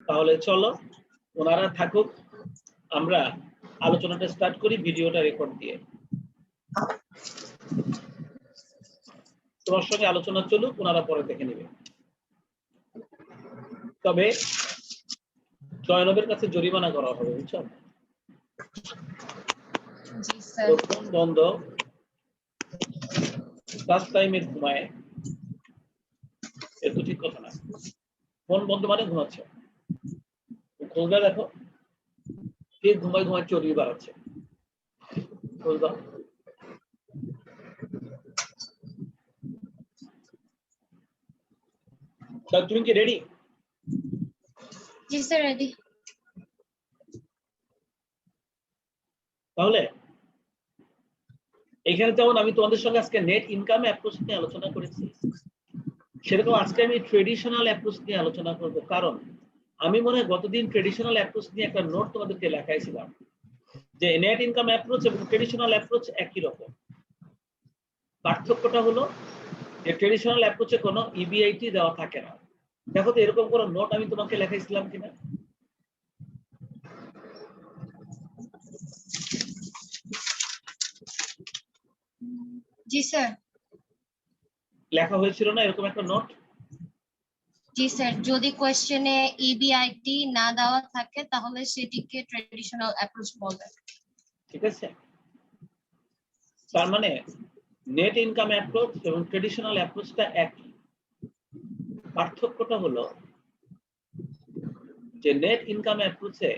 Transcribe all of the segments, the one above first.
তাহলে চলো ওনারা থাকুক, আমরা আলোচনাটা স্টার্ট করি ভিডিওটা রেকর্ড দিয়ে। তোমার সঙ্গে আলোচনা চলুক, ওনারা পরে দেখে নেবে। তবে জয়নবের কাছে জরিমানা করা হবে, বুঝছো? ফোন বন্ধ, ক্লাস টাইমে ঘুমায়, এত ঠিক কথা না। ফোন বন্ধ মানে ঘুমাচ্ছে, খোঁজা দেখো কে ঘুমায় ঘুমায় চর্বি বাড়াচ্ছে, খোঁজ দাও। তুমি কি রেডি? জি স্যার, রেডি। তাহলে এখানে যেমন আমি তোমাদের সঙ্গে আজকে নেট ইনকাম অ্যাপ্রোচ নিয়ে আলোচনা করেছি, সেরকম আজকে আমি ট্রেডিশনাল অ্যাপ্রোচ নিয়ে আলোচনা করব। কারণ আমি মনে হয় গতদিন ট্রেডিশনাল অ্যাপ্রোচ নিয়ে একটা নোট তোমাদেরকে লেখাইছিলাম যে নেট ইনকাম অ্যাপ্রোচ এবং ট্রেডিশনাল অ্যাপ্রোচ একই রকম। পার্থক্যটা হলো যে ট্রেডিশনাল অ্যাপ্রোচে কোনো ইবিআইটি দেওয়া থাকে না। দেখো তো এরকম কোনো নোট আমি তোমাকে লেখাইছিলাম কিনা? জি স্যার। লেখা হয়েছিল না এরকম একটা নোট? জি স্যার, যদি কোশ্চেনে ইবিআইটি না দেওয়া থাকে তাহলে সেটিকে ট্রেডিশনাল অ্যাপ্রোচ বলে। ঠিক আছে, তার মানে নেট ইনকাম অ্যাপ্রোচ এবং ট্রেডিশনাল অ্যাপ্রোচটা একই। পার্থক্যটা হলো যে নেট ইনকাম অ্যাপ্রোচে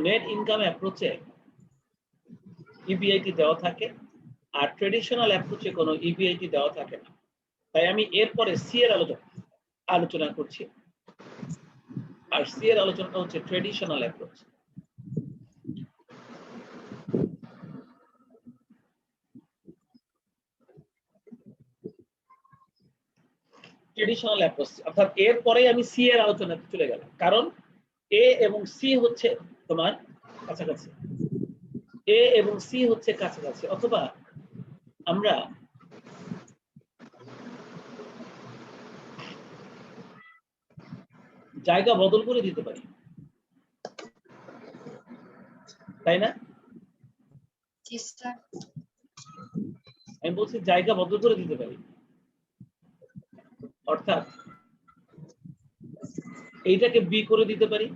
নেট ইনকাম অ্যাপ্রোচে ইবিআইটি দেওয়া থাকে আর ট্রেডিশনাল অ্যাপ্রোচে কোনো ইবিআইটি দেওয়া থাকে না। তাই আমি এরপরে সি এর আলোচনা করছি, আর সি এর আলোচনাটা হচ্ছে ট্রেডিশনাল অ্যাপ্রোচ। ট্রেডিশনাল অ্যাপ্রোচ অর্থাৎ এরপরেই আমি সি এর আলোচনাতে চলে গেলাম, কারণ এ এবং সি হচ্ছে তোমার কাছাকাছি, এ এবং সি হচ্ছে কাছাকাছি, অথবা আমরা জায়গা বদল করে দিতে পারি, তাই না? জি স্যার। আমি বলছি জায়গা বদল করে দিতে পারি, অর্থাৎ এইটাকে বি করে দিতে পারি,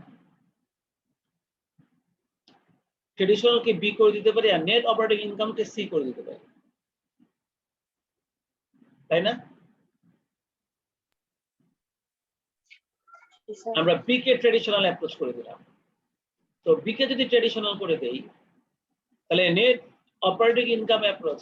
ট্রেডিশনালকে বি করে দিতে পারি, আর নেট অপারেটিং ইনকামকে সি করে দিতে পারি, তাই না? আমরা বি কে ট্রেডিশনাল অ্যাপ্রোচ করে দিলাম। তো বি কে যদি ট্রেডিশনাল করে দেই তাহলে নেট অপারেটিং ইনকাম অ্যাপ্রোচ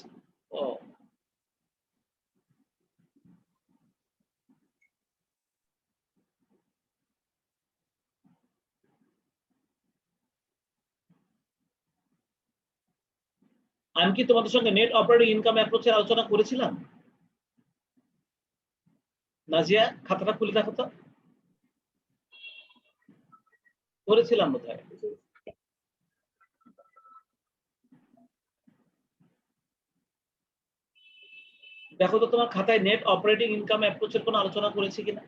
আমি কি তোমাদের সঙ্গে নেট অপারেটিং ইনকাম অ্যাপ্রোচের আলোচনা করেছিলাম? নাজিয়া খাতাটা খুলে দেখো তো, করেছিলাম বোধহয়। দেখো তো তোমার খাতায় নেট অপারেটিং ইনকাম অ্যাপ্রোচের কোনো আলোচনা করেছি কিনা?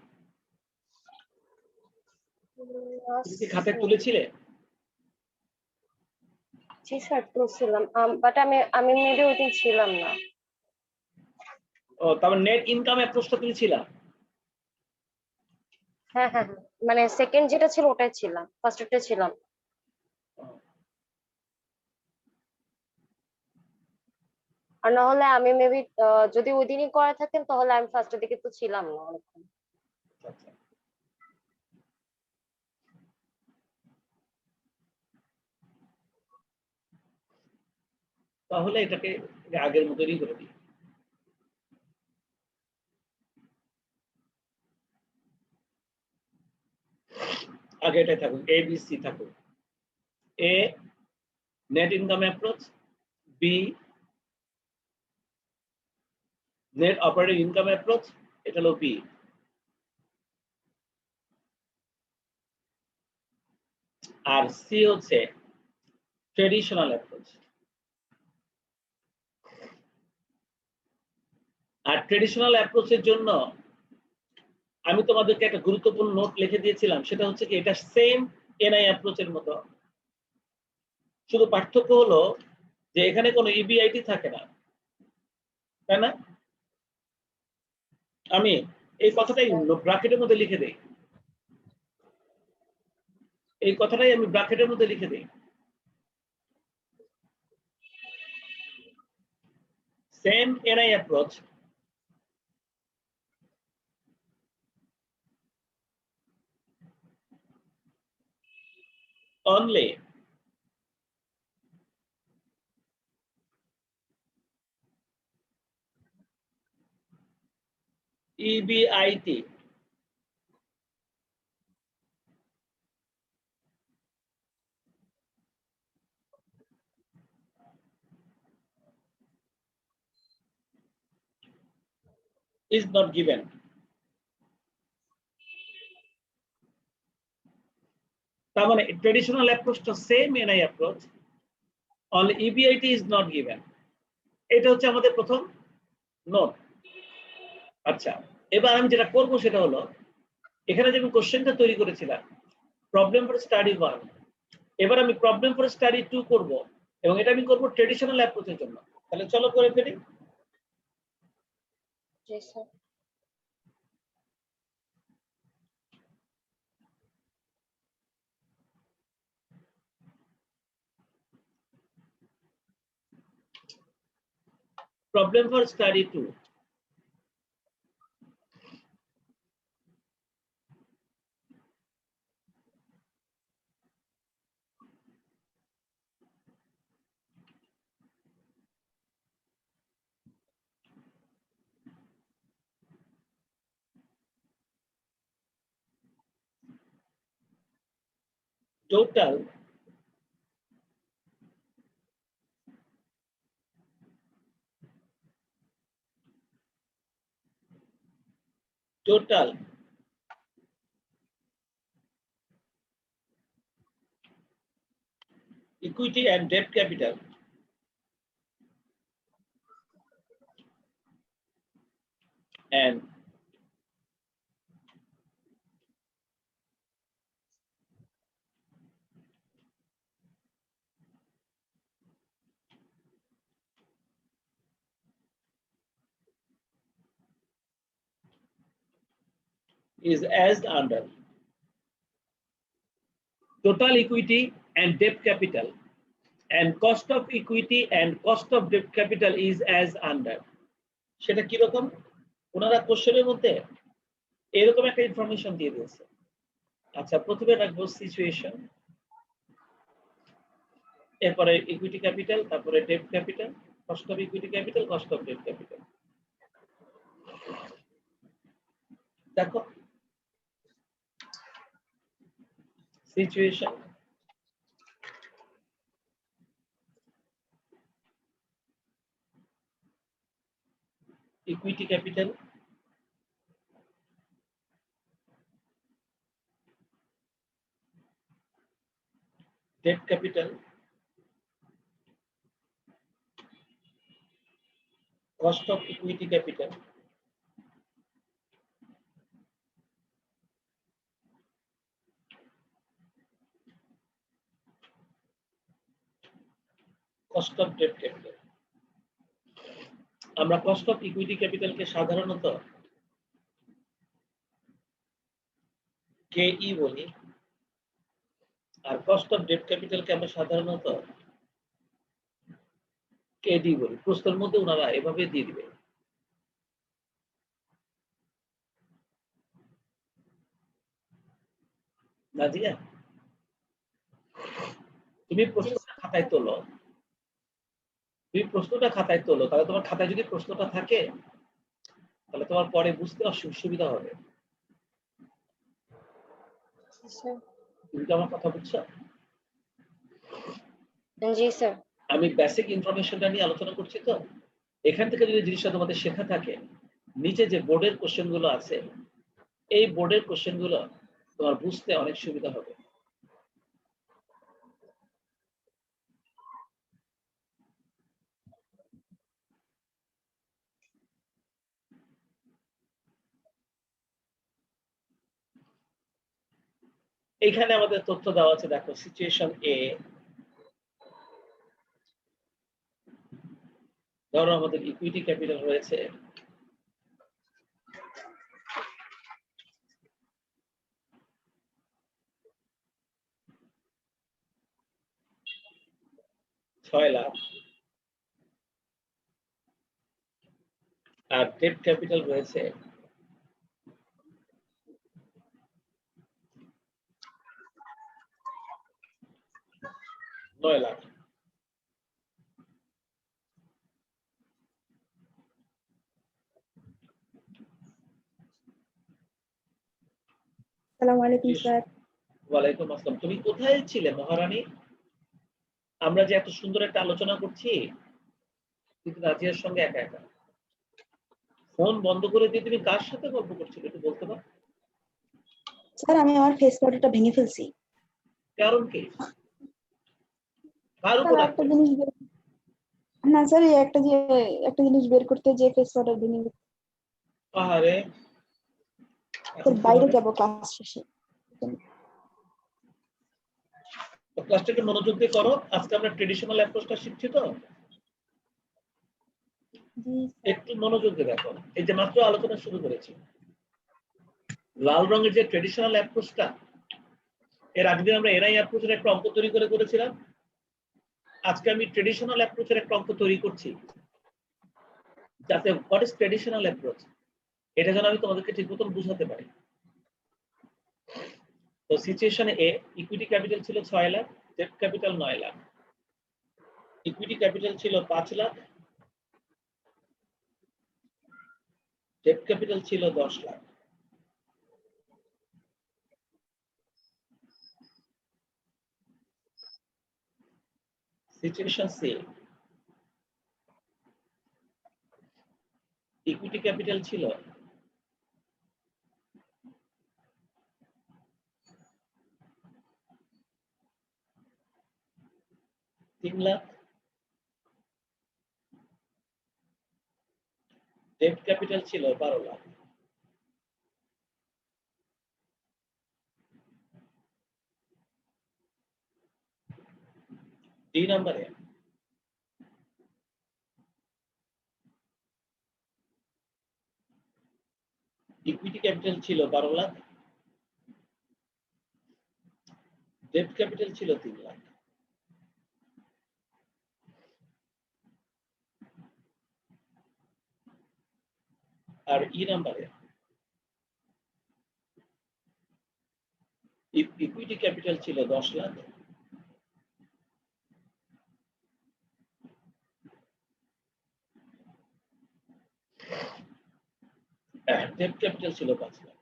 তুমি কি খাতায় তুলেছিলে? জি স্যার, তুলছিলাম, বাট আমি মেবি ওই দিন ছিলাম না। ও, তারপর নেট ইনকাম অ্যাপ্রোচটা তুমি ছিলা? হ্যাঁ হ্যাঁ হ্যাঁ, মানে সেকেন্ড যেটা ছিল ওটাই ছিলাম, ফার্স্টটা ছিলাম। আর না হলে আমি মেবি যদি ওই দিনই করে থাকেন তাহলে আমি ফার্স্টের দিকে তো ছিলাম না অনেকক্ষণ। আচ্ছা। তাহলে এটাকে আগের মতনই করে দিই। আগে এটা থাকুক, এ বি সি থাকুক। A net income approach, B net operating income approach, এটা হলো বি, আর সি হচ্ছে ট্রেডিশনাল অ্যাপ্রোচ। আর ট্রেডিশনাল অ্যাপ্রোচের জন্য আমি তোমাদেরকে একটা গুরুত্বপূর্ণ নোট লিখে দিয়েছিলাম, সেটা হচ্ছে কি এটা সেম এনআই অ্যাপ্রোচের মতো, শুধু পার্থক্য হলো যে এখানে কোনো ইবিআইটি থাকে না, তাই না? আমি এই কথাটাই ব্র্যাকেটের মধ্যে লিখে দেই, এই কথাটাই আমি ব্র্যাকেটের মধ্যে লিখে দেই। Same NI approach, only EBIT is not given. তার মানে ট্রেডিশনাল অ্যাপ্রোচটা same NI approach, only EBIT is not given. এটা হচ্ছে আমাদের প্রথম নোট। আচ্ছা, এবার আমি যেটা করব সেটা হলো এখানে যে আমি কোশ্চেনটা তৈরি করেছিলাম প্রবলেম ফর স্টাডি 1, এবার আমি প্রবলেম ফর স্টাডি 2 করব এবং এটা আমি করব ট্রেডিশনাল অ্যাপ্রোচের জন্য। তাহলে চলো করে ফেলি। জি sir. Problem for study 2. Total equity and debt capital and is as under. Total equity and debt capital and cost of equity and cost of debt capital is as under. সেটা কি রকম? ওনারা কোশ্চেনের মধ্যে এরকম একটা ইনফরমেশন দিয়ে দিয়েছে। আচ্ছা, প্রথমে রাখবো সিচুয়েশন, এরপরে ইকুইটি ক্যাপিটাল, তারপরে debt capital, cost of equity capital, cost of debt capital. দেখো situation, equity capital, debt capital, cost of equity capital, cost of debt capital. আমরা cost of equity capital কে সাধারণত KE বলি, আর cost of debt capital কে আমরা সাধারণত KD বলি। প্রশ্নের মধ্যে ওনারা এভাবে দিয়ে দিবে। নাজিয়া, তুমি প্রশ্নটা খাতায় তোলো, তাহলে তোমার খাতায় যদি প্রশ্নটা থাকে তাহলে তোমার পরে বুঝতে সুবিধা হবে। তুমি কি আমার কথা বুঝছো? জি স্যার। আমি বেসিক ইনফরমেশনটা নিয়ে আলোচনা করছি, তো এখান থেকে যদি জিনিসটা তোমাদের শেখা থাকে, নিচে যে বোর্ডের কোশ্চেন গুলো আছে এই বোর্ডের কোশ্চেন গুলো তোমার বুঝতে অনেক সুবিধা হবে। এখানে আমাদের তথ্য দেওয়া আছে, দেখো সিচুয়েশন এ, ধরো আমাদের ইকুইটি ক্যাপিটাল রয়েছে 6 লাখ, আর ডেট ক্যাপিটাল রয়েছে 9 লাখ। আসসালামু আলাইকুম স্যার। ওয়ালাইকুম আসসালাম। তুমি কোথায় ছিলে মহারানী? আমরা যে এত সুন্দর একটা আলোচনা করছি, কিন্তু রাজিয়ার সঙ্গে একা একা ফোন বন্ধ করে দিয়ে তুমি কার সাথে গল্প করছিলে একটু বলতে পারো? স্যার আমি আমার ফেস পাউডারটা ভেঙে ফেলছি। কারণ কি? কার স্যার উপর একটা জিনিস না স্যার, এই একটা জিনিস বের করতে যে ফেস পাউডার ভেঙে গেছে। আহারে, স্যার বাইরে যাব ক্লাস শেষে। ক্লাসটাকে মনোযোগ দিয়ে করো। আজকে আমরা ট্রেডিশনাল অ্যাপ্রোচটা শিখছি তো, জি একটু মনোযোগ দিয়ে দেখো। এই যে মাত্র আলোচনা শুরু করেছি, লাল রঙের যে ট্রেডিশনাল অ্যাপ্রোচটা, এর আগের দিন আমরা এনআই অ্যাপ্রোচের একটা অঙ্ক তৈরি করেছিলাম। আজকে আমি ট্রেডিশনাল অ্যাপ্রোচের একটা অঙ্ক তৈরি করছি, যাতে হোয়াট ইজ ট্রেডিশনাল অ্যাপ্রোচ এটা যেন আমি তোমাদেরকে ঠিক মতন বুঝাতে পারি। তো সিচুয়েশন এ, ইকুইটি ক্যাপিটাল ছিল 6 lakh, debt capital 9 lakh. Equity capital ছিল 5 লাখ, ডেট ক্যাপিটাল ছিল 10 lakh. Situation C, equity capital ছিল 3 লাখ, ডেট ক্যাপিটাল ছিল 12 লাখ। ডি নাম্বারে ইকুইটি ক্যাপিটাল ছিল 12 লাখ, ডেট ক্যাপিটাল ছিল 3 লাখ। আর ই নাম্বারে ইকুইটি ক্যাপিটাল ছিল 10 লাখ, ডেট ক্যাপিটাল ছিল 5 লাখ।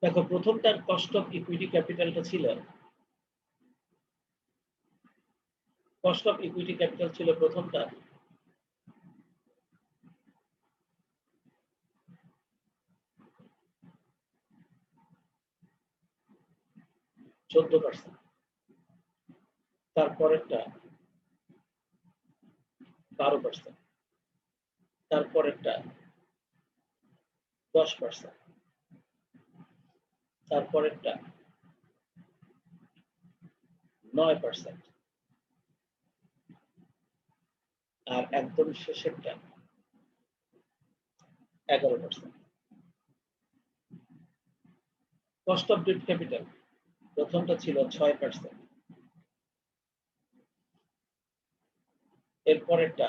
দেখো প্রথমটার কস্ট অফ ইকুইটি ক্যাপিটালটা ছিল, কস্ট অফ ইকুইটি ক্যাপিটাল ছিল প্রথমটা 14%, তারপরেরটা 12%, তারপরেরটা 10%, তারপরেরটা 9%, আর একদম শেষেরটা 11%। কস্ট অফ ডেট ক্যাপিটাল প্রথমটা ছিল 6%, এরপরেরটা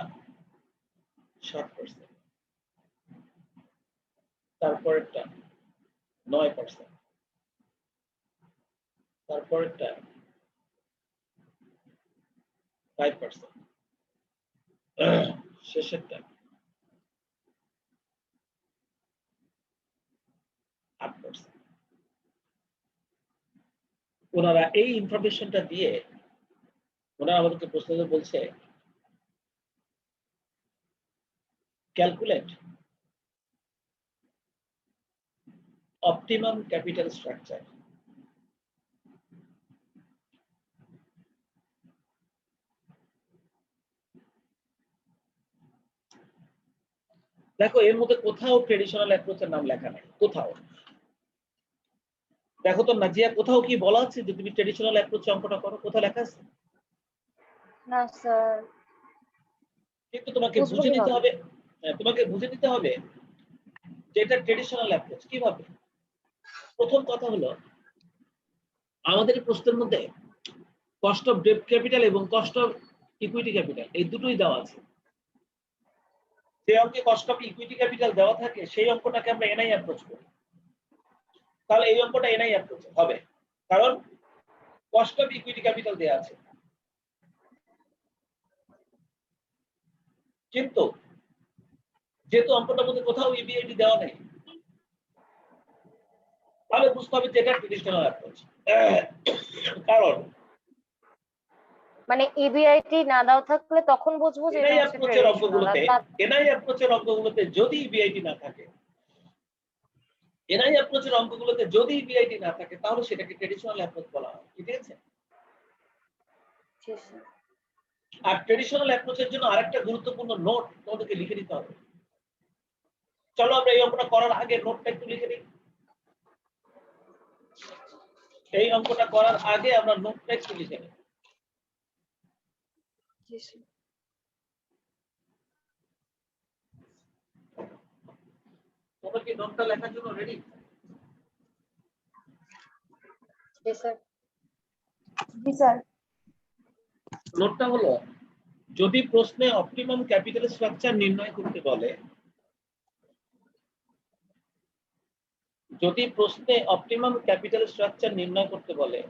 7%, তারপরেরটা 9%, তারপরেরটা 5%, শেষেরটা 8%। ওনারা এই ইনফরমেশনটা দিয়ে ওনারা আমাদেরকে প্রশ্ন বলছে, ক্যালকুলেট অপটিমাম ক্যাপিটাল স্ট্রাকচার। দেখো এর মধ্যে কোথাও ট্রেডিশনাল অ্যাপ্রোচের নাম লেখা নাই, কোথাও। দেখো তো নাজিয়া, কোথাও কি বলা আছে যে তুমি ট্রেডিশনাল অ্যাপ্রোচে অঙ্কটা করো? কোথাও লেখা আছে? না স্যার। কিন্তু তোমাকে বুঝবো বুঝে নিতে কিভাবে? হবে, তোমাকে বুঝে নিতে হবে যে এটা ট্রেডিশনাল অ্যাপ্রোচ। কিভাবে? প্রথম কথা হলো, আমাদের এই প্রশ্নের মধ্যে কস্ট অফ ডেট ক্যাপিটাল এবং কস্ট অফ ইকুইটি ক্যাপিটাল এই দুটোই দেওয়া আছে। যে অঙ্কে কস্ট অফ ইকুইটি ক্যাপিটাল দেওয়া থাকে সেই অঙ্কটাকে আমরা এনআই অ্যাপ্রোচ করি। তাহলে এই অঙ্কটা এনআই অ্যাপ্রোচ হবে, কারণ কস্ট অফ ইকুইটি ক্যাপিটাল দেওয়া আছে। কিন্তু যেহেতু অঙ্কটার মধ্যে কোথাও ইবিআইটি দেওয়া নেই, তাহলে বুঝতে হবে যে এটা ট্রেডিশনাল অ্যাপ্রোচ। কারণ মানে ইবিআইটি না দাও থাকলে তখন বুঝবো যে এটা এনআই হচ্ছে অ্যাপ্রোচের ট্রেডিশনাল। আর অঙ্কগুলোতে, এনআই অ্যাপ্রোচের অঙ্কগুলোতে যদি ইবিআইটি না থাকে, এনআই অ্যাপ্রোচের অঙ্কগুলোতে যদি ইবিআইটি না থাকে, তাহলে সেটাকে ট্রেডিশনাল অ্যাপ্রোচ বলা হয়। ঠিক আছে? আর ট্রেডিশনাল অ্যাপ্রোচের জন্য আরেকটা গুরুত্বপূর্ণ নোট তোমাদেরকে লিখে দিতে হবে। চলো আমরা এই অঙ্কটা করার আগে নোটটা একটু লিখে নিই। এই অঙ্কটা করার আগে আমরা নোটটা একটু লিখে নিই। তোমরা কি নোটটা লেখার জন্য রেডি? জি স্যার। জি স্যার। নোটটা হলো, যদি প্রশ্নে অপটিমাম ক্যাপিটাল স্ট্রাকচার নির্ণয় করতে বলে, যদি প্রশ্নে অপটিমাম ক্যাপিটাল স্ট্রাকচার নির্ণয় করতে বলে,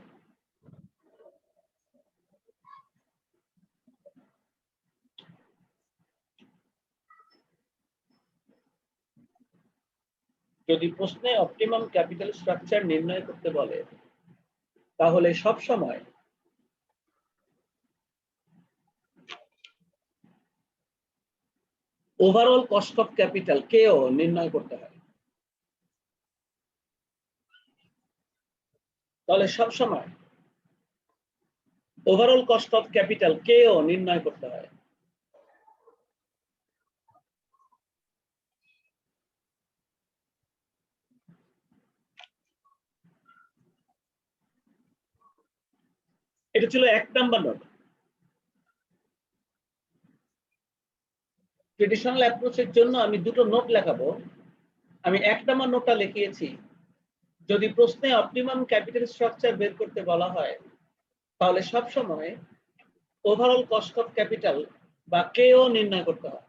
যদি প্রশ্নে অপটিমাম ক্যাপিটাল স্ট্রাকচার নির্ণয় করতে বলে, তাহলে সব সময় ওভারঅল কস্ট অফ ক্যাপিটাল কেও নির্ণয় করতে হয়। তাহলে সব সময় ওভারঅল কস্ট অফ ক্যাপিটাল কেও নির্ণয় করতে হয়। এটা ছিল 1 নাম্বার নোট। ট্রেডিশনাল অ্যাপ্রোচের জন্য আমি দুটো নোট লেখাবো। আমি 1 নাম্বার নোটটা লিখিয়েছি, যদি প্রশ্নে অপটিমাম ক্যাপিটাল স্ট্রাকচার বের করতে বলা হয়, তাহলে সব সময় ওভারঅল কস্ট অফ ক্যাপিটাল বা কেও নির্ণয় করতে হয়।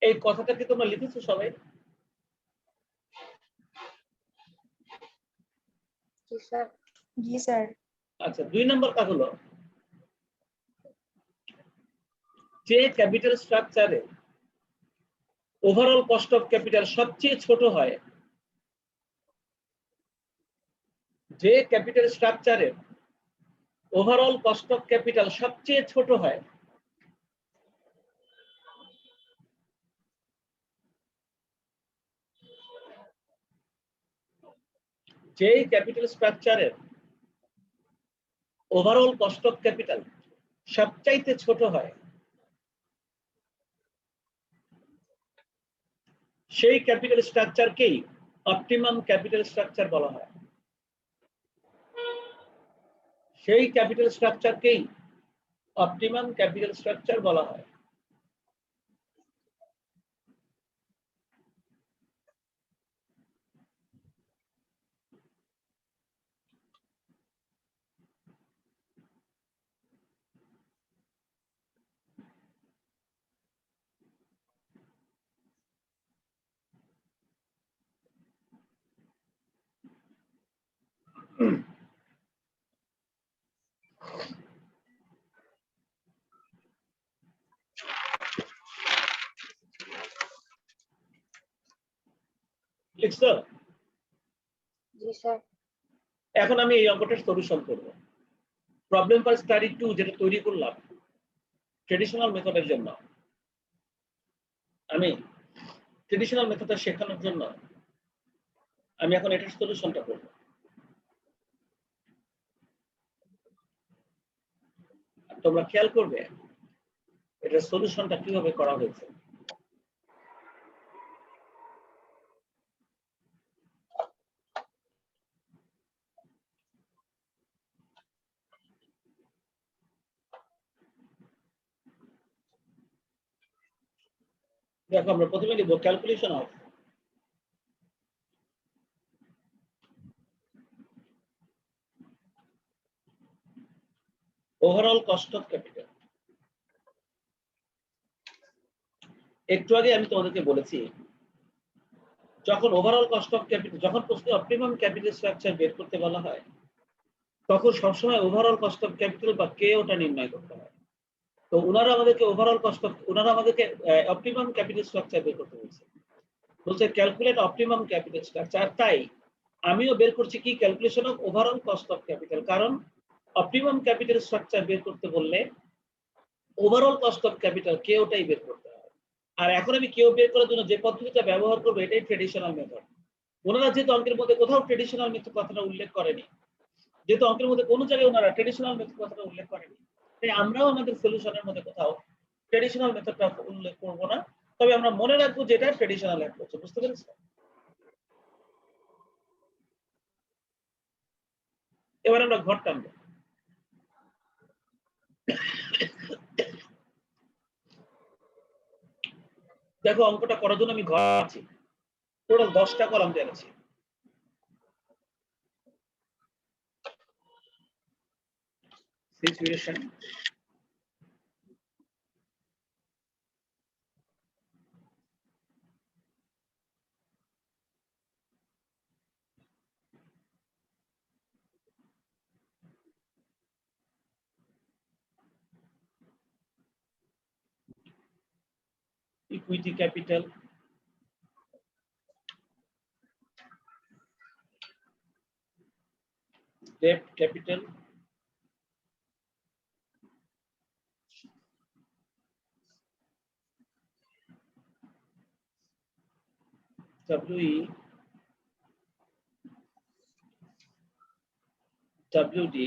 এই কথাটা কি তোমরা লিখেছো সবাই? জি স্যার। জি স্যার। আচ্ছা, 2 নাম্বার কাজ হলো, যে ক্যাপিটাল স্ট্রাকচারে ওভারঅল কস্ট অফ ক্যাপিটাল সবচেয়ে ছোট হয়, যে ক্যাপিটাল স্ট্রাকচারে ওভারঅল কস্ট অফ ক্যাপিটাল সবচেয়ে ছোট হয়, যে ক্যাপিটাল স্ট্রাকচারের ওভারঅল কস্ট অফ ক্যাপিটাল সবচাইতে ছোট হয়, সেই ক্যাপিটাল স্ট্রাকচারকেই অপটিমাম ক্যাপিটাল স্ট্রাকচার বলা হয়। সেই ক্যাপিটাল স্ট্রাকচারকেই অপটিমাম ক্যাপিটাল স্ট্রাকচার বলা হয়। লিখছো? জি স্যার। এখন আমি এই অঙ্কটার সলিউশন করব। প্রবলেম ফর স্টাডি 2 যেটা তৈরি করলাম ট্রেডিশনাল মেথডের জন্য, আমি ট্রেডিশনাল মেথডটা শেখানোর জন্য আমি এখন এটার সলিউশনটা করব। তোমরা খেয়াল করবে এটার সলিউশনটা কিভাবে করা হয়েছে। দেখো আমরা প্রথমে লিখব calculation of overall cost of capital. একটু আগে আমি তোমাদেরকে বলেছি যখন ওভারঅল কস্ট অফ ক্যাপিটাল, যখন প্রশ্নে অপটিমাম ক্যাপিটাল স্ট্রাকচার বের করতে বলা হয় তখন সবসময় ওভারঅল কস্ট অফ ক্যাপিটাল বা কে ওটা নির্ণয় করতে হয়। তো ওনারা আমাদেরকে ওভারঅল কস্ট অফ, ওনারা আমাদেরকে অপটিমাম ক্যাপিটাল স্ট্রাকচার বের করতে বলছে ক্যালকুলেট অপটিমাম ক্যাপিটাল স্ট্রাকচার। তাই আমিও বের করছি কি calculation of overall cost of capital, কারণ অপটিমাম ক্যাপিটাল স্ট্রাকচার বের করতে বললে ওভারঅল কস্ট অফ ক্যাপিটাল কে ওটাই বের করতে হয়। আর এখন আমি কেউ বের করার জন্য যে পদ্ধতিটা ব্যবহার করবো এটাই ট্রেডিশনাল মেথড। ওনারা যেহেতু অঙ্কের মধ্যে কোথাও ট্রেডিশনাল মেথড কথাটা উল্লেখ করেনি, যেহেতু অঙ্কের মধ্যে কোনো জায়গায় ওনারা ট্রেডিশনাল মেথড কথাটা উল্লেখ করেনি, তাই আমরাও আমাদের সলিউশনের মধ্যে কোথাও ট্রেডিশনাল মেথডটা উল্লেখ করব না, তবে আমরা মনে রাখবো যেটা ট্রেডিশনাল অ্যাপ্রোচ। বুঝতে পেরেছো? এবার আমরা ঘর টানবো। দেখো অঙ্কটা করার জন্য আমি ঘর আছি, টোটাল 10টা কলাম দেওয়া আছে। Situation, equity capital, debt capital, WE, WD,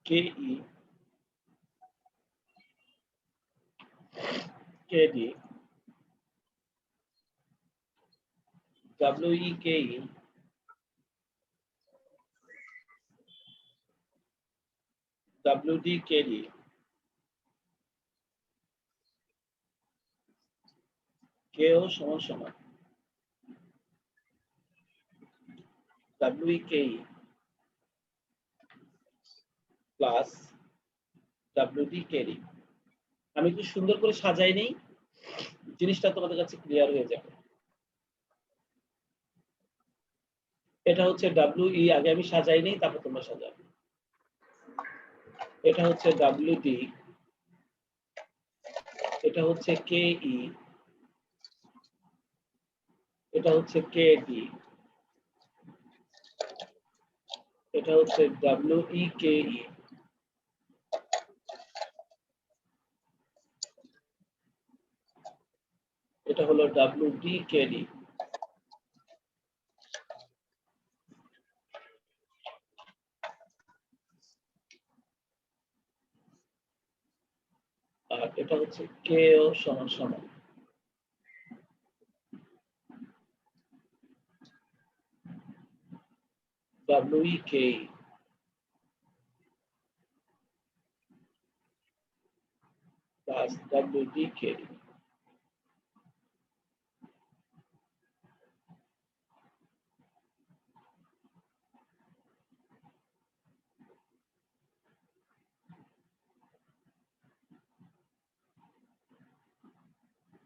KE, KD, WEKE, WDKD, KO সমান সমান WEKE প্লাস WDKD। আমি একটু সুন্দর করে সাজাই নেই, জিনিসটা তোমাদের কাছে ক্লিয়ার হয়ে যাবে। এটা হচ্ছে WE, আগে আমি সাজাই নেই তারপর তোমরা সাজাবে। এটা হচ্ছে WD, এটা হচ্ছে KE, এটা হচ্ছে KD, এটা হচ্ছে WEKE, এটা হলো WDKD। আর এটা হচ্ছে KO সমান সমান WEKE প্লাস WDKD।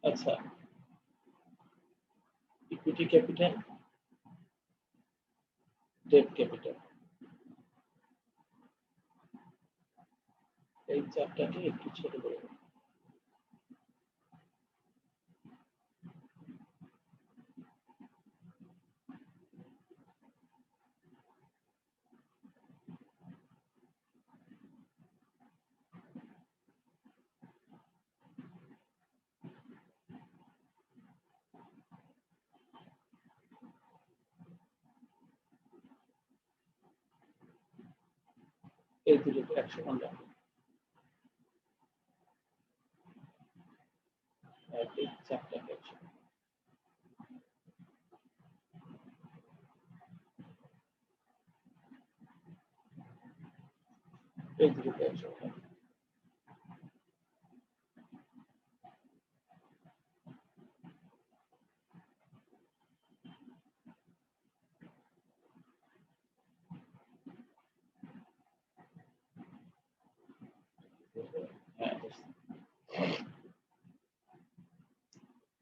আচ্ছা, ইকুইটি ক্যাপিটাল, ডেট ক্যাপিটাল, এই চারটাকে একটু ছোট করে দেব। এই দুটোকে একসমান রাখো, আর এই চারটাকে একসমান। এই দুটোকে একসমান রাখো।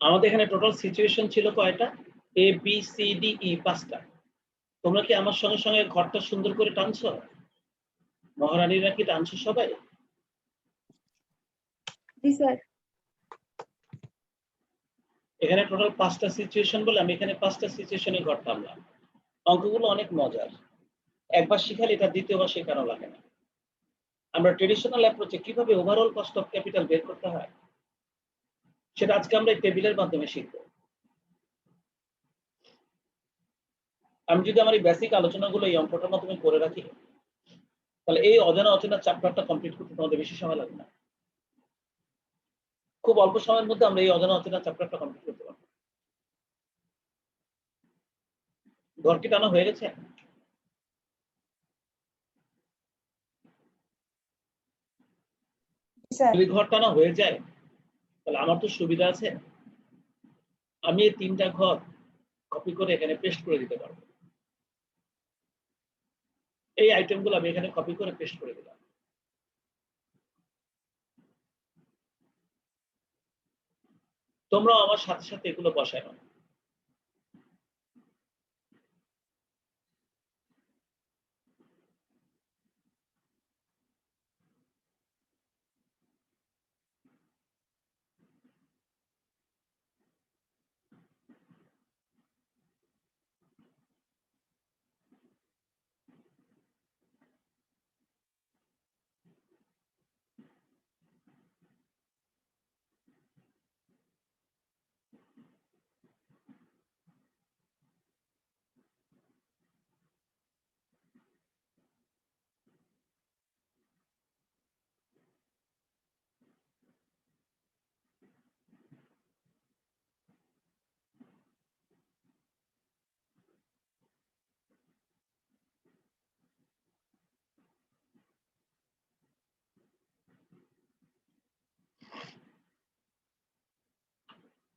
আমাদের এখানে টোটাল সিচুয়েশন ছিল কয়টা? এ বি সি ডি ই, 5টা। তোমরা কি আমার সঙ্গে সঙ্গে ঘরটা সুন্দর করে টানছো? মহারানীরা কি টানছো সবাই? জি স্যার। এখানে টোটাল 5টা সিচুয়েশন বলে আমি এখানে 5টা সিচুয়েশনে ঘর টানলাম। অঙ্কগুলো অনেক মজার, একবার শিখালে এটা দ্বিতীয়বার শেখানো লাগে না। আমরা ট্রেডিশনাল অ্যাপ্রোচে কিভাবে ওভারঅল কস্ট অফ ক্যাপিটাল বের করতে হয় সেটা আজকে আমরা এই টেবিলের মাধ্যমে শিখব। আমি যদি আমার এই বেসিক আলোচনাগুলো এই অঙ্কটার মাধ্যমে করে রাখি, তাহলে এই অজানা অচেনা চ্যাপ্টারটা কমপ্লিট করতে তোমাদের বেশি সময় লাগবে না। খুব অল্প সময়ের মধ্যে আমরা এই অজানা অচেনা চ্যাপ্টারটা কমপ্লিট করতে পারবো। ঘর কি টানা হয়ে গেছে? স্যার যদি ঘর টানা হয়ে যায় তাহলে আমার তো সুবিধা আছে, আমি এই 3টা ঘর কপি করে এখানে পেস্ট করে দিতে পারবো। এই আইটেমগুলো আমি এখানে কপি করে পেস্ট করে দিলাম। তোমরাও আমার সাথে সাথে এগুলো বসায় নাও।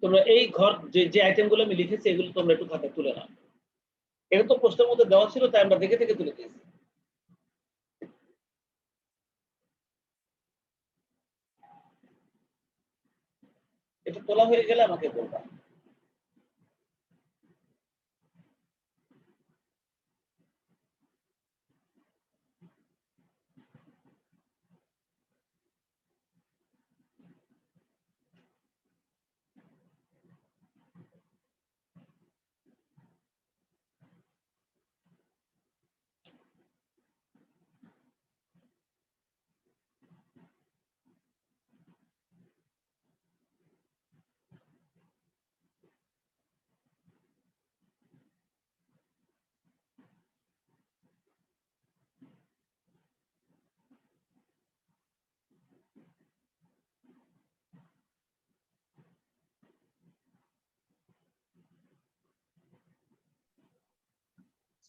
তোমরা এই ঘর যে যে আইটেমগুলো আমি লিখেছি এগুলো তোমরা একটু খাতায় তুলে নাও। এটা তো প্রশ্নের মধ্যে দেওয়া ছিল, তাই আমরা দেখে দেখে তুলে দিয়েছি। এটা তোলা হয়ে গেলে আমাকে বলবা।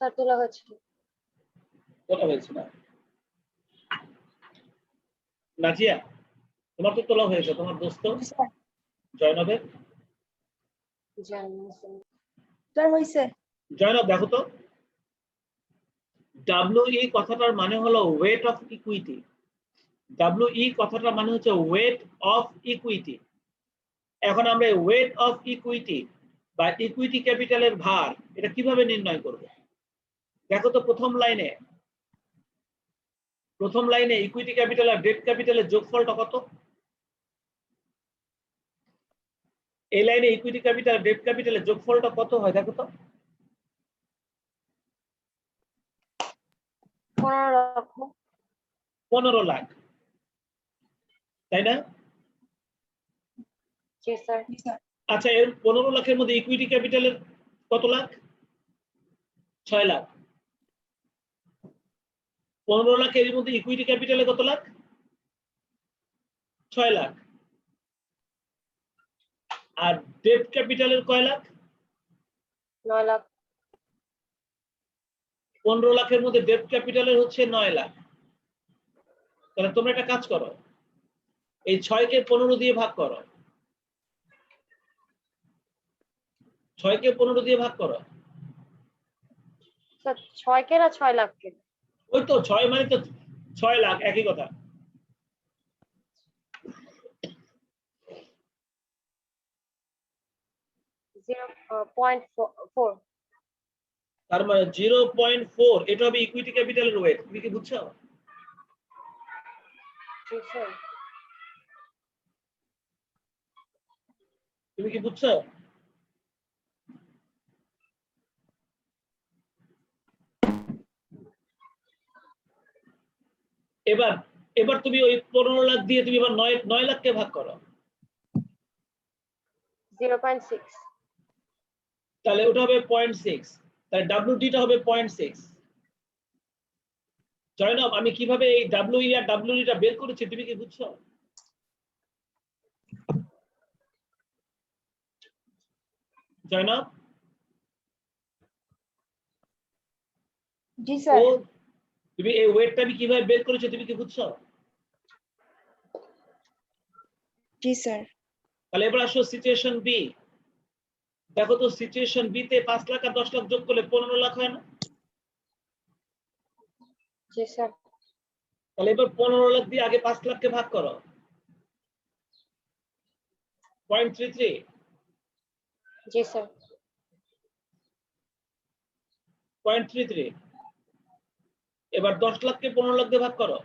স্যার তোলা হয়েছে। তোলা হয়েছে না? নাজিয়া, তোমার তো তোলা হয়েছে, তোমার দোস্ত জয়নবের? স্যার হয়েছে। জয়নব দেখো তো, WE কথাটার মানে হলো ওয়েট অফ ইকুইটি। WE কথাটার মানে হচ্ছে ওয়েট অফ ইকুইটি। এখন আমরা ওয়েট অফ ইকুইটি বা ইকুইটি ক্যাপিটালের ভার এটা কিভাবে নির্ণয় করব? দেখো তো প্রথম লাইনে ইকুইটি ক্যাপিটাল আর ডেট ক্যাপিটালের যোগফলটা কত? এই লাইনে ইকুইটি ক্যাপিটাল ডেট ক্যাপিটালের যোগফলটা কত হয় দেখো তো? 15 লাখ, তাই না? জি স্যার। আচ্ছা, এর 15 লাখের মধ্যে ইকুইটি ক্যাপিটালের কত লাখ? 6 লাখ। 15 লাখের মধ্যে ইকুইটি ক্যাপিটালে কত লাখ? 6 লাখ। আর ডেট ক্যাপিটালের কয় লাখ? 9 লাখ। 15 লাখের মধ্যে ডেট ক্যাপিটালের হচ্ছে 9 লাখ। তাহলে তোমরা একটা কাজ করো, এই 6 কে 15 দিয়ে ভাগ করো। 6 কে 15 দিয়ে ভাগ করো। স্যার 6 কে না 6 লাখ কে? ওই তো 6 মানে তো 6 লাখ, একই কথা। 0.4 তার মানে 0.4 এটা হবে ইকুইটি ক্যাপিটালের ওয়েট। তুমি কি বুঝছো? জি স্যার তুমি কি বুঝছো? এবার এবার তুমি ওই 15 লাখ দিয়ে তুমি এবার 9 লাখকে ভাগ করো, 0.6 তাহলে ওটা হবে 0.6, তাহলে WD টা হবে 0.6। জয়নব, আমি কিভাবে এই WE আর WD টা বের করেছি তুমি কি বুঝছো? জয়নব, জি ও স্যার। তুমি এই ওয়েটটা আমি কিভাবে বের করেছি তুমি কি বুঝছো? জি স্যার। তাহলে এবার আসো সিচুয়েশন বি। দেখো তো সিচুয়েশন বি তে 5 লাখ আর 10 লাখ যোগ করলে 15 লাখ হয় না? জি স্যার তাহলে এবার 15 লাখ দিয়ে আগে 5 লাখকে ভাগ করো, 0.33। জি স্যার 0.33। এবার 10 লাখকে 15 লাখ দিয়ে ভাগ করো,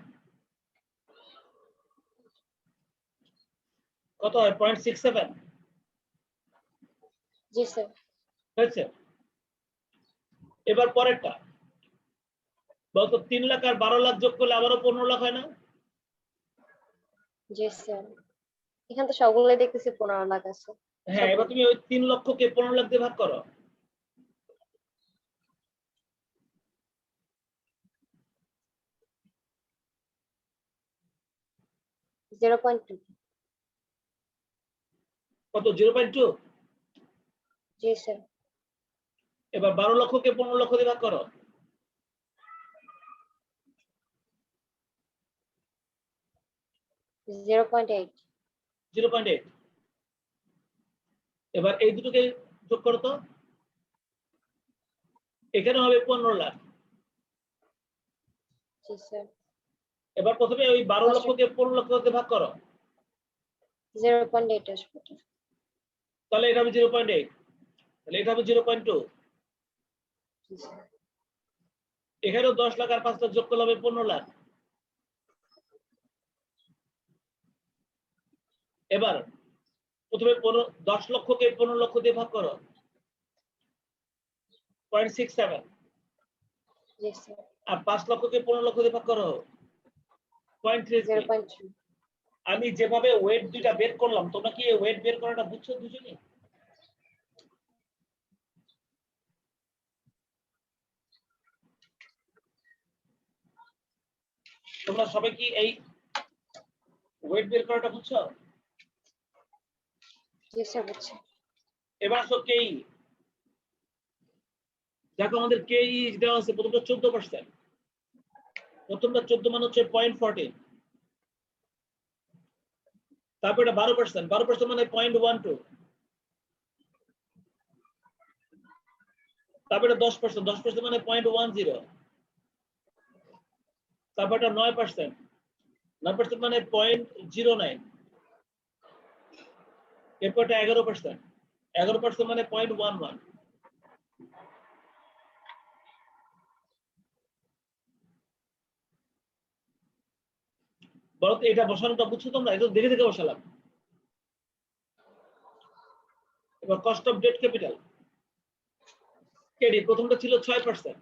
কত হয়? 0.67 জি স্যার হয়েছে। এবার পরেরটা বলতো 3 লাখ আর 12 লাখ যোগ করলে আবারও 15 লাখ হয় না? জি স্যার এখানে তো সবগুলোই দেখতেছি 15 লাখ আছে। হ্যাঁ, এবার তুমি ওই 3 লক্ষকে 15 লাখ দিয়ে ভাগ করো, 0.2 কত? 0.2। জি স্যার এবার 12 লক্ষকে 15 লক্ষ দিয়ে ভাগ করো, 0.8 0.8। এবার এই দুটোকে যোগ করো তো, এখানে হবে 15 লাখ। জি স্যার এবার প্রথমে ওই 12 লক্ষকে 15 লক্ষ দিয়ে ভাগ করো, 0.8 আসবে তাহলে এটা হবে 0.8, তাহলে এটা হবে 0.2। জি স্যার এখানেও 10 লাখ আর 5 লাখ যোগ করলে হবে 15 লাখ। এবার প্রথমে 10 লক্ষকে 15 লক্ষ দিয়ে ভাগ করো, 0.67। জি স্যার আর 5 লক্ষকে 15 লক্ষ দিয়ে ভাগ করো, 0.33। 0.3 আমি যেভাবে ওয়েট দুইটা বের করলাম, তোমরা কি এই ওয়েট বের করাটা বুঝছো দুজনে? তোমরা সবাই কি এই ওয়েট বের করাটা বুঝছো? জি স্যার বুঝছি এবার আসো কেই। দেখো আমাদের কেই দেওয়া আছে প্রথমটা 14%, প্রথমটা 14 মানে হচ্ছে 0.14। তারপর এটা 12%, 12% মানে 0.12। তারপর এটা 10%, 10% মানে 0.10। তারপর এটা 9%, 9% মানে 0.09। এরপর এটা 11%, 11% মানে 0.11। বলো তো এটা বসানোটা বুঝছো তোমরা? এটা দেখে দেখে বসালাম। এবার cost of debt capital K D প্রথমটা ছিল 6%,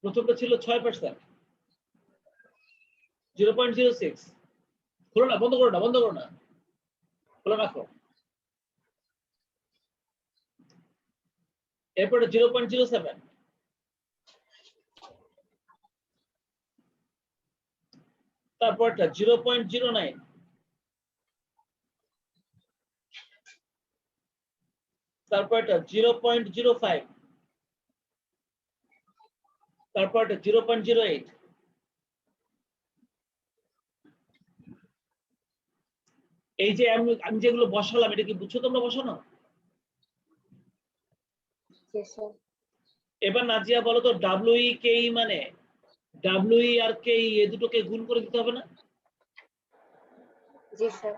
প্রথমটা ছিল 6%, 0.06। খোলো না, বন্ধ করো না, বন্ধ করো না, খোলা রাখো। এরপরে 0.07, তারপরটা 0.09, তারপরটা 0.05, তারপরটা 0.08। এই যে আমি যেগুলো বসালাম এটা কি বুঝছো তোমরা বসানো? জি স্যার এবার নাজিয়া বলো তো WEKE মানে ডাব্লিউই আর কেই এই দুটোকে গুণ করে দিতে হবে না? জি স্যার।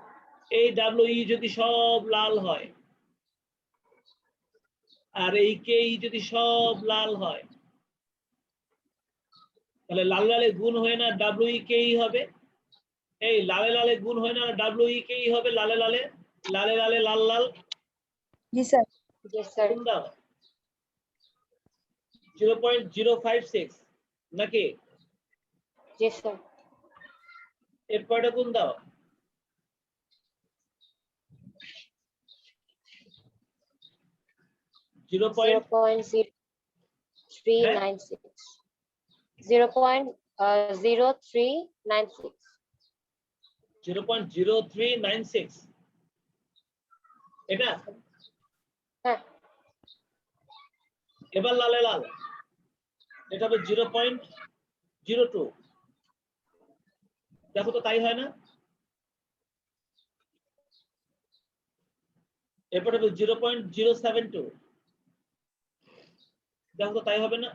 এই ডাব্লিউই যদি সব লাল হয় আর এই কেই যদি সব লাল হয়, তাহলে লাল লালে গুণ হয় না ডাব্লিউই কেই হবে? এই লালে লালে গুণ হয় না ডাব্লিউই কেই হবে? লালে লালে লালে লালে লাল লাল জি স্যার। জি স্যার। গুণ দাও 0.056 নাকি? জি স্যার। এরপরটা গুণ দাও। জিরো পয়েন্ট 0.0396 0.0396 0.0396 এটা। হ্যাঁ। এবার লালে লাল, এটা হবে 0.02। দেখো তো তাই হয় না? এরপর হবে 0.072, দেখো তো তাই হবে না?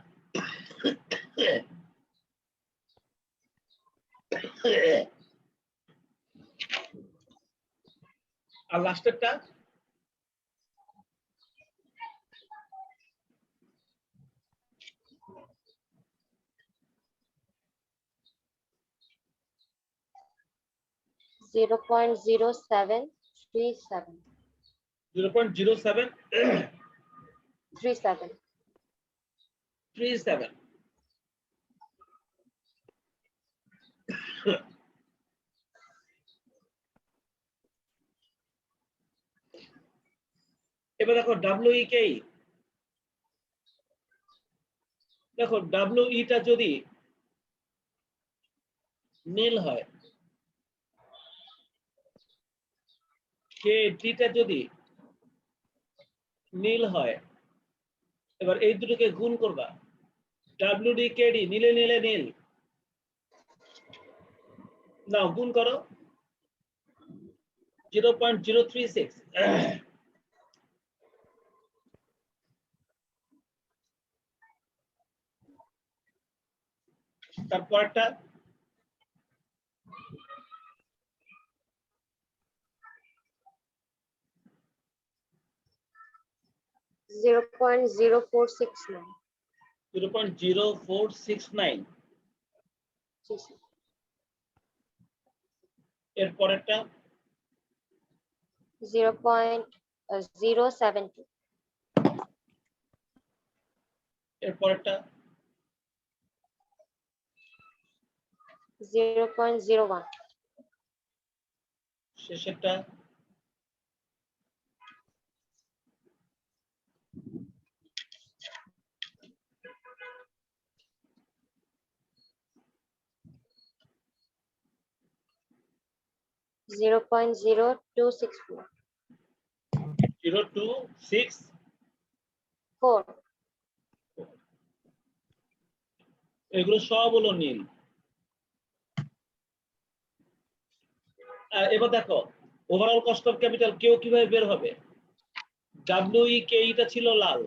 আর লাস্টেরটা 0.0737 0.0737। 37 এবার দেখো ডাব্লিউই কেই, দেখো ডাব্লিউই টা যদি নীল হয়, কে টা যদি নীল হয়, এবার এই দুটোকে গুণ করবা। ডাব্লিউডি কেডি নীলে নীলে নীল, নাও গুণ করো 0.036। তারপরটা 0.0469 0.0469। জি স্যার। এরপরেরটা 0.072 এরপরেরটা 0.01 শেষেরটা 0.0264 0.264। এগুলো সব হলো নীল। এবার দেখো ওভারঅল কস্ট অফ ক্যাপিটাল কেউ কিভাবে বের হবে? ডাব্লিউই কেইটা ছিল লাল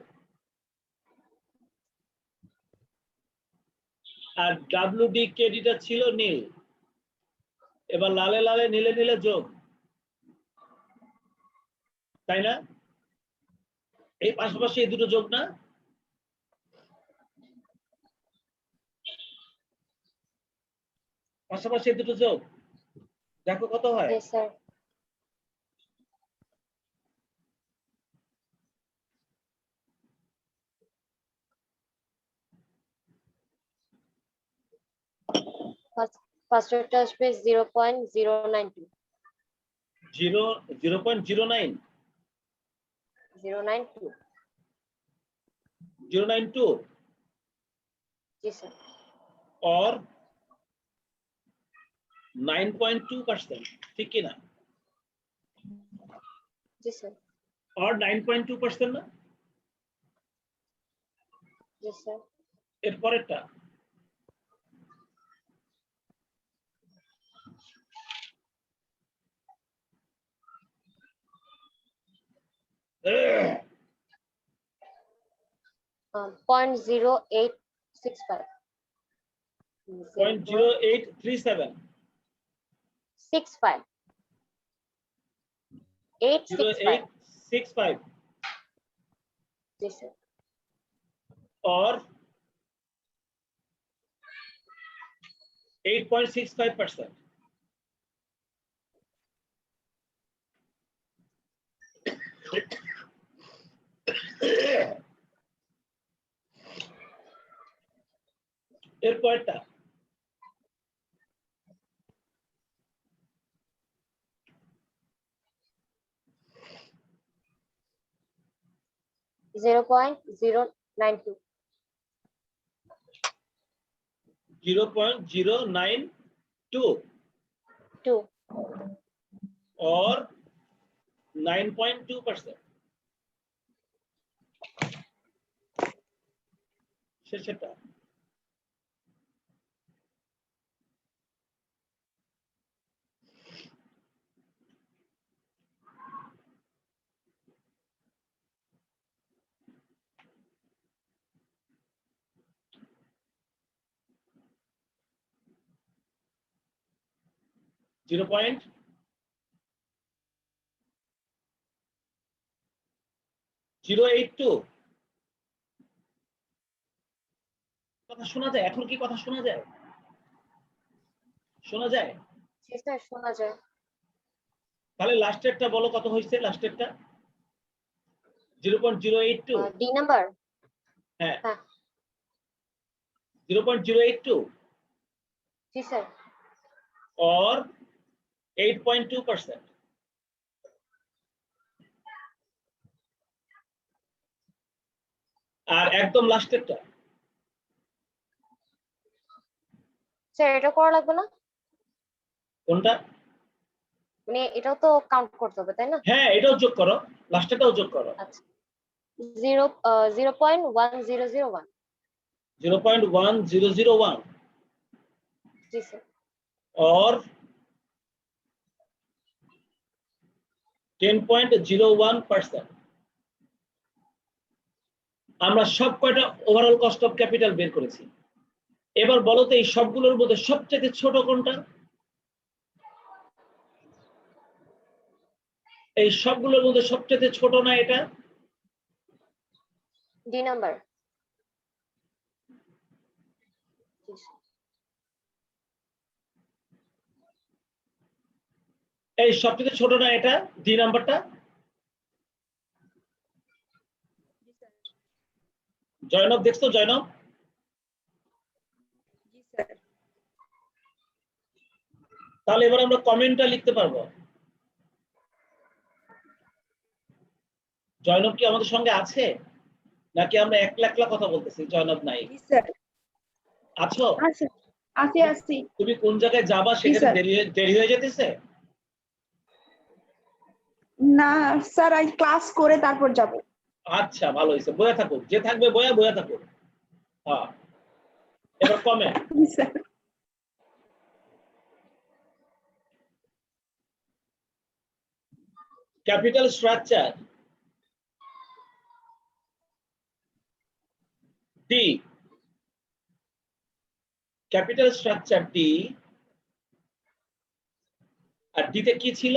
আর ডাব্লিউডি কেডিটা ছিল নীল। এবার লালে লালে নীলে নীলে যোগ, তাই না? এই পাশাপাশি এই দুটো যোগ না? পাশাপাশি এই দুটো যোগ, দেখো কত হয়। জি স্যার। ফার্স্টটা আসবে 0.092 0.09 092 092 জি স্যার। और 9.2%, ঠিক কি না? জি স্যার। और 9.2% না? জি স্যার। এরপরেরটা আহ, 0.0865 0.0837 65 865 0865 জি স্যার or 8.65%. এরপরটা 0.092 0.092 2 or 9.2%. শেষেরটা 0.082 কথা শোনা যায়? এখন কি কথা শোনা যায়? শোনা যায়? জি স্যার শোনা যায় তাহলে লাস্টেরটা বলো কত হয়েছে? লাস্টেরটা 0.082 ডি নাম্বার হ্যাঁ হ্যাঁ 0.082 জি স্যার or 8.2%. আর একদম লাস্টেরটা স্যার এটা করা লাগবে না কোনটা? মানে এটাও তো কাউন্ট করতে হবে তাই না হ্যাঁ এটাও যোগ করো, লাস্টেরটাও যোগ করো। আচ্ছা 0.1001 0.1001 জি স্যার or 10.01%. আমরা সব কয়টা ওভারঅল কস্ট অফ ক্যাপিটাল বের করেছি। এবার বলো তো এই সবগুলোর মধ্যে সবচেয়ে ছোট কোনটা? এই সবগুলোর মধ্যে সবচেয়ে ছোট না এটা? ডি নাম্বার এই সবচেয়ে ছোট না এটা? ডি নাম্বারটা? জয়নব দেখছো? জয়নব তাহলে এবার আমরা কমেন্টটা লিখতে পারবো। জয়নব কি আমাদের সঙ্গে আছে নাকি আমরা একলা একলা কথা বলতেছি? জয়নব নাই, আছো? আছি তুমি কোন জায়গায় যাবা সেখানে স্যার। দেরি হয়ে যেতেছে? না স্যার আজ ক্লাস করে তারপর যাব আচ্ছা ভালো হয়েছে, বয়া থাকো, যে থাকবে বয়া থাকো। হ্যাঁ এবার কমেন্ট। জি sir capital structure D, capital structure D, আর ডিতে কি ছিল?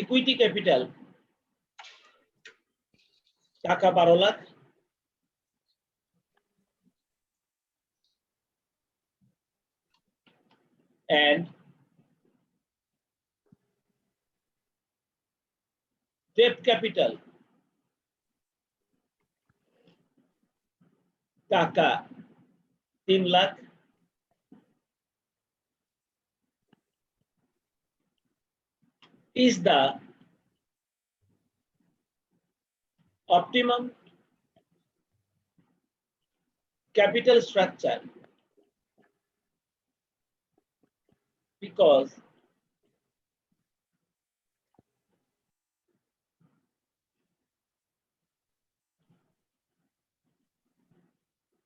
ইকুইটি ক্যাপিটাল টাকা 12 লাখ, and debt capital টাকা 3 lakh, is the optimum capital structure because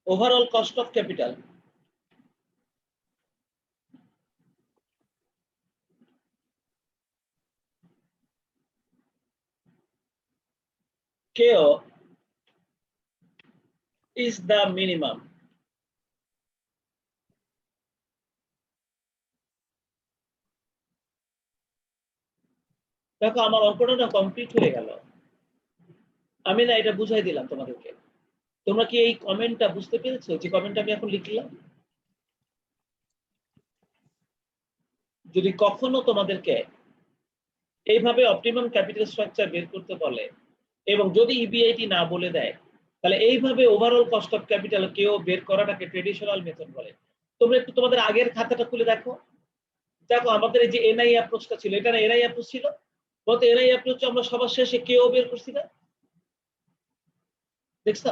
overall cost of capital কেও is the minimum. দেখো আমার অঙ্কটা না কমপ্লিট হয়ে গেল। আমি না এটা বুঝাই দিলাম তোমাদেরকে। তোমরা কি এই কমেন্টটা বুঝতে পেরেছো যে কমেন্টটা আমি এখন লিখলাম? যদি কখনো তোমাদেরকে এইভাবে অপটিমাম ক্যাপিটাল স্ট্রাকচার বের করতে বলে এবং যদি ইবিআইটি না বলে দেয়, তাহলে এইভাবে ওভারঅল কস্ট অফ ক্যাপিটাল কেউ বের করাটাকে ট্রেডিশনাল মেথড বলে। তোমরা একটু তোমাদের আগের খাতাটা খুলে দেখো। দেখো আমাদের এই যে এনআই অ্যাপ্রোচটা ছিল, এটা না এনআই অ্যাপ্রোচ ছিল। বলতে এনআই অ্যাপ্রোচ আমরা সবার শেষে কেও বের করছি না? দেখছো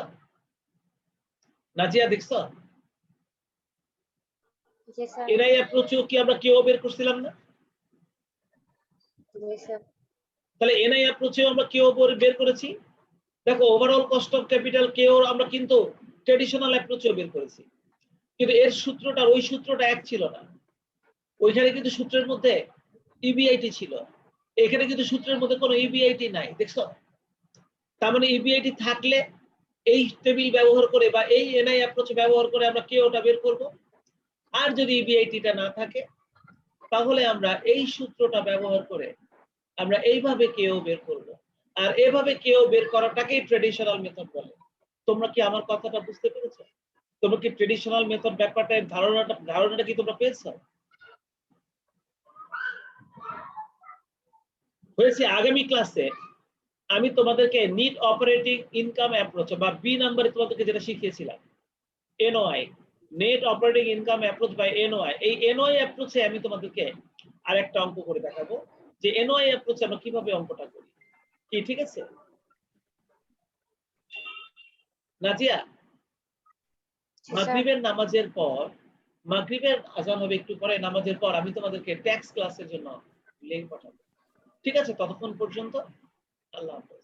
নাজিয়া, দেখছো? জি স্যার। এনআই অ্যাপ্রোচও কি আমরা কেও বের করছিলাম না? জি স্যার। তাহলে এনআই অ্যাপ্রোচেও আমরা কেও বের করেছি। দেখো ওভারঅল কস্ট অফ ক্যাপিটাল কেও আমরা কিন্তু ট্রেডিশনাল অ্যাপ্রোচেও বের করেছি, কিন্তু এর সূত্রটা ওই সূত্রটা এক ছিল না। ওইখানে কিন্তু সূত্রের মধ্যে ইবিআইটি ছিল, এখানে কিন্তু সূত্রের মধ্যে কোনো ইবিআইটি নাই। দেখছো? তার মানে ইবিআইটি থাকলে এই টেবিল ব্যবহার করে বা এই এনআই অ্যাপ্রোচ ব্যবহার করে আমরা কেওটা বের করব। আর যদি ইবিআইটিটা না থাকে তাহলে আমরা এই সূত্রটা ব্যবহার করে আমরা এইভাবে কেও বের করব। আর এভাবে কেও বের করাটাকেই ট্রেডিশনাল মেথড বলে। তোমরা কি আমার কথাটা বুঝতে পেরেছো? তোমরা কি ট্রেডিশনাল মেথড ব্যাপারটার ধারণাটা কি তোমরা পেয়েছো? হয়েছে। আগামী ক্লাসে আমি তোমাদেরকে নিট অপারেটিং ইনকাম অ্যাপ্রোচ বা বি নাম্বারে তোমাদেরকে যেটা শিখিয়েছিলাম, NOI, net operating income approach by NOI, এই এনওআই অ্যাপ্রোচে আমি তোমাদেরকে আরেকটা অঙ্ক করে দেখাবো যে এনওআই অ্যাপ্রোচে আমরা কিভাবে অঙ্কটা করি। কি ঠিক আছে নাজিয়া? মাগরিবের নামাজের পর, মাগরিবের আজান হবে একটু পরে, নামাজের পর আমি তোমাদেরকে ট্যাক্স ক্লাসের জন্য লিংক পাঠাবো। ঠিক আছে? ততক্ষণ পর্যন্ত আল্লাহ হাফেজ।